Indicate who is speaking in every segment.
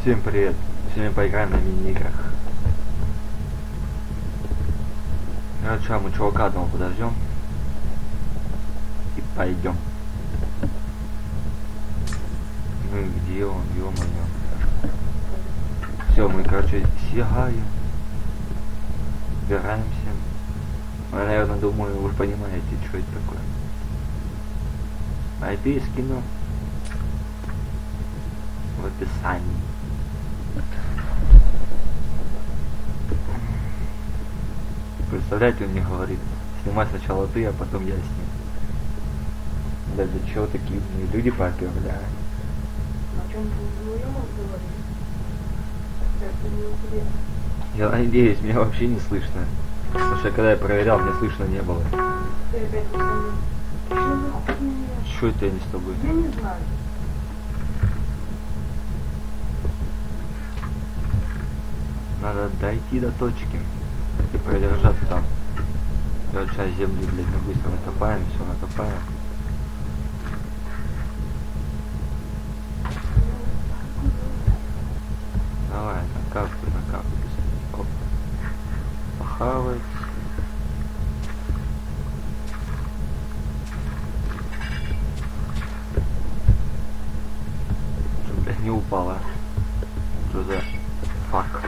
Speaker 1: Всем привет! Сегодня поиграем на мини-играх. Короче, мы чувака одного подождем и пойдем. Ну и где он, ё-моё. Все, мы, короче, сигаем. Убираемся. Вы, наверное, думаю, вы понимаете, что это такое. IP скину в описании. Представляете, он мне говорит, снимай сначала ты, а потом я сниму. Да для чего такие умные люди поперли, а?
Speaker 2: О чем вы говорили? Это неинтересно.
Speaker 1: Я надеюсь, меня вообще не слышно. Потому что когда я проверял, мне слышно не было.
Speaker 2: Ты опять не понял. Что за хуйня?
Speaker 1: Что это я не с тобой?
Speaker 2: Я не знаю.
Speaker 1: Надо дойти до точки и продержаться там. Короче, земли, блядь, мы быстро накопаем, все накопаем. Давай, накапывай. Оп. Похавать. Что, блядь, не упала? Что за фак?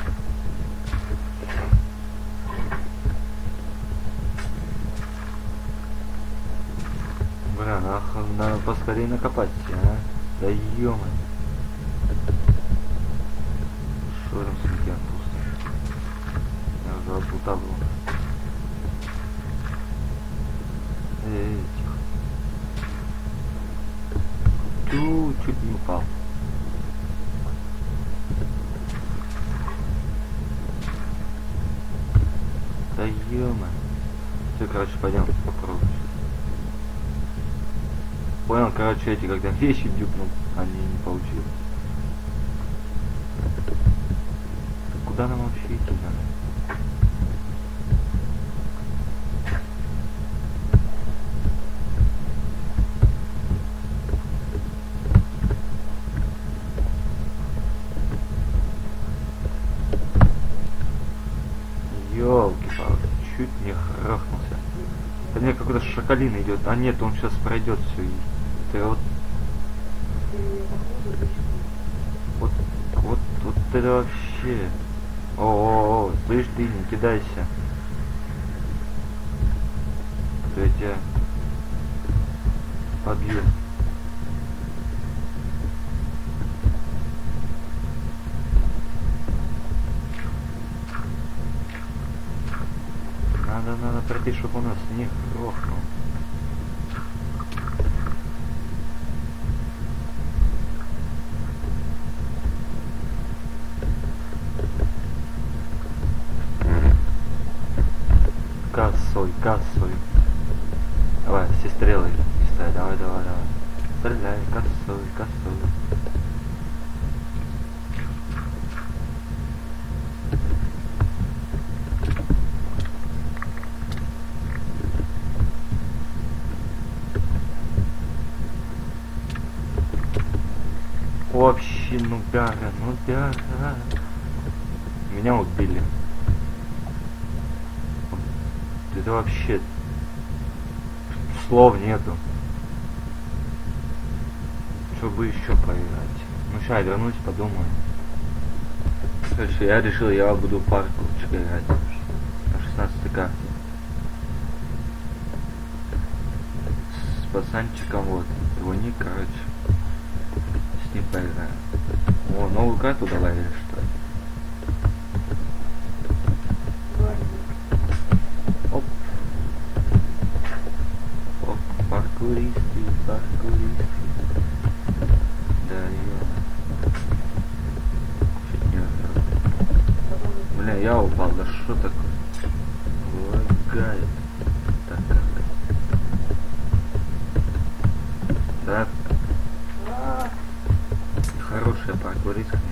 Speaker 1: Бля, нахуй, надо поскорее накопать все, а? Да ё-моё. Что там смея пусто? Я уже от был. Тихо. Чуть не упал. Да ё-моё. Все, короче, пойдем попробуем. Понял, короче, эти когда вещи дюкнул, они не получилось. Куда нам вообще идти надо? Ёлки-палки, чуть не грохнулся. Да мне какой-то шоколин идет. А нет, он сейчас пройдет все. Это вот это вообще. О, слышь ты, не кидайся. А то я тебя побью. Надо пройти, чтобы у нас не грохнул. Косой. Давай, все стрелы. Давай. Стреляй, косой. Вообще, ну бяга. Меня убили. Это вообще слов нету. Чтобы еще поиграть. Ну сейчас вернусь, подумаю. Короче, я решил, я буду паркурчик играть на 16 карте. С пацанчиком вот. Его ник, короче. С ним поиграем. О, новую карту добавили, что ли? Паркуристы. Да, чуть не умер. Бля, я упал, да что такое? Лагает. Так. Так. Хорошая паркурист, конечно.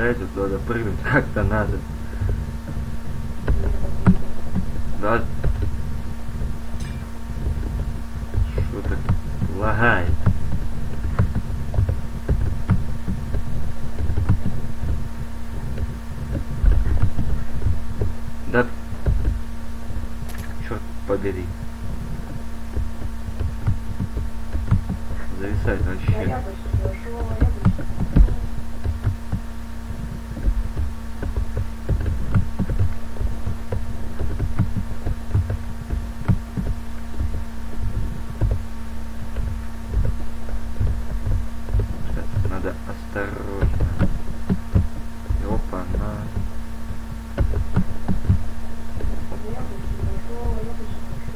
Speaker 1: дайте туда прыгнуть как-то надо. Да. Что так лагает? Да. Черт побери. Зависает
Speaker 2: Да,
Speaker 1: вообще.
Speaker 2: я почти дошел, я почти.
Speaker 1: Сейчас надо осторожно. И опа, на.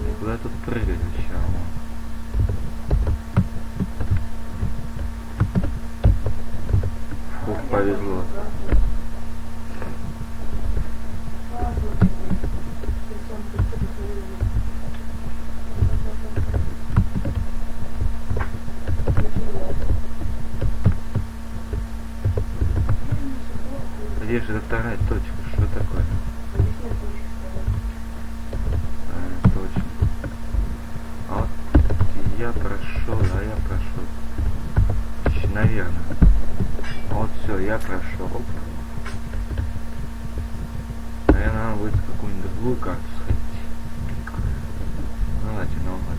Speaker 1: И куда тут прыгать вообще? Фух, повезло. Где же эта вторая точка? Что такое? Точно. А вот я прошел, наверное. Вот все, я прошел. Оп. Наверное, надо будет какую-нибудь другую карту сходить. Давайте наугад.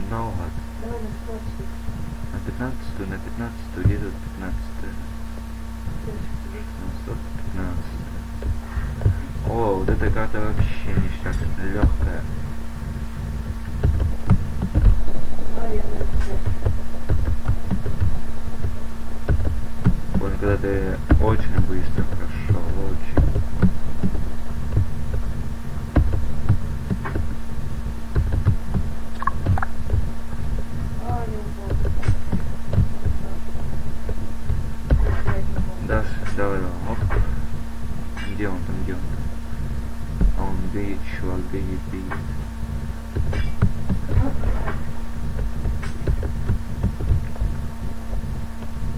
Speaker 1: Наугад. На 15-ю, на 15-ю, где тут 15-ю? 15. О, вот эта карта вообще ништяк, легкая. Понял, когда ты очень быстро прошел, очень. Дальше, давай, оп. Где он там, где он там? А он бегит, чувак, бегит.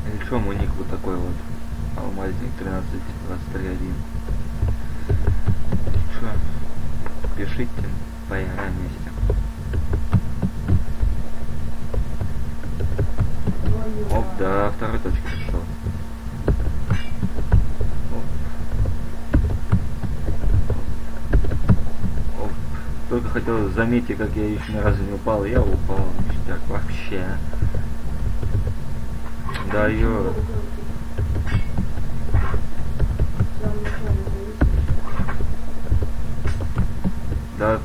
Speaker 1: Или что, мой ник вот такой вот. Алмазник 132321. Что? Пишите, поиграем вместе. Оп, до второй точки пришел. Только хотел заметить, как я еще ни разу не упал. Я упал, ништяк, вообще. Даю. Да.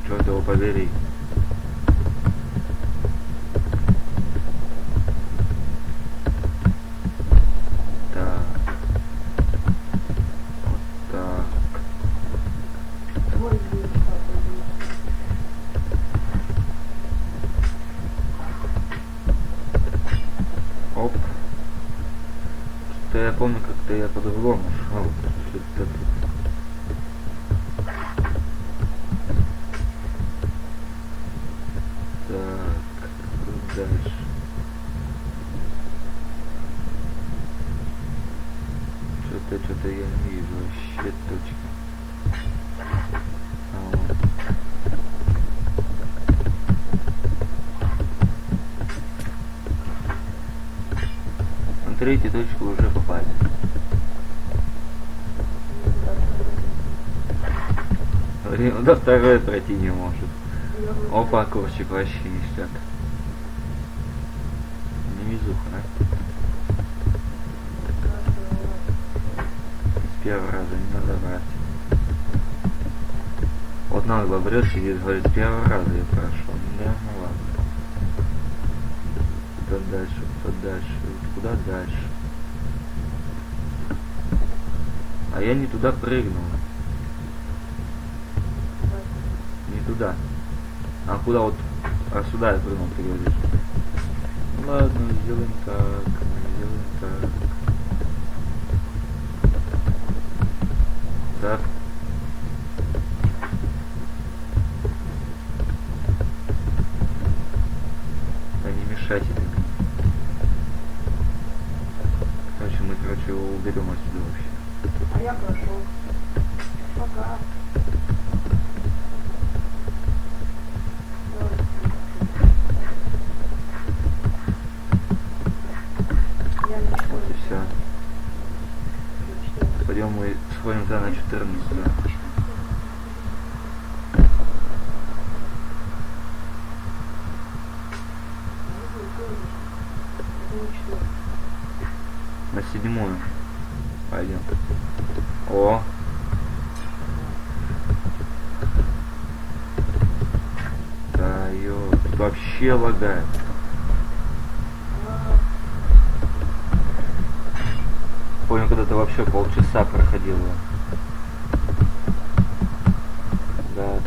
Speaker 1: Черт его побери. Так. Вот так. Оп. Что-то я помню, как-то я по-другому шел. Что-то тут. Так, тут дальше. Что-то я не вижу вообще точки. А, вот. На третью точку уже попали. Блин, до второй пройти не может. Опа, ковчик вообще ништяк. Невезуха, да? С первого раза не надо брать. Вот нагло врет, сидит, говорит, с первого раза я прошел. Да, ну ладно. Куда дальше, куда дальше? А я не туда прыгнул. Не туда. А куда вот? А сюда я прыгнул, ты говоришь. Ладно, сделаем так. Так. Да не мешайте ты мне. короче, его уберем отсюда вообще.
Speaker 2: А я прошел. Пока. Я начну.
Speaker 1: Вот и все. Пойдем мы сходим туда на 14. На 7-ю. Пойдем. О! Да ё, тут вообще лагает. Помню, когда-то вообще полчаса проходило. Да.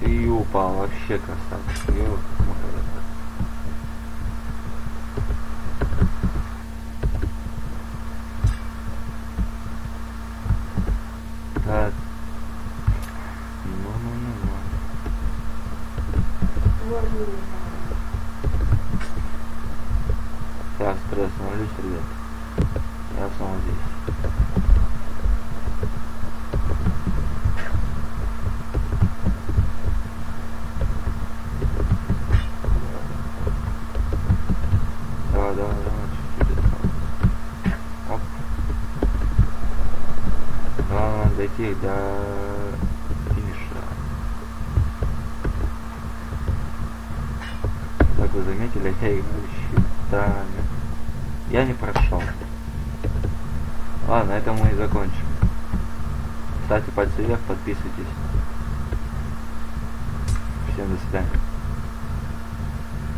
Speaker 1: И упал, вообще красавчик. Ё, так. Ну. Так, стресс, становлюсь, ребят. Я снова здесь. Давай, чуть-чуть осталось. Оп. Главное дойти до финиша. Как вы заметили, я играю щитами. Я не прошел. Ладно, на этом мы и закончим. Ставьте пальцы вверх, подписывайтесь. Всем до свидания.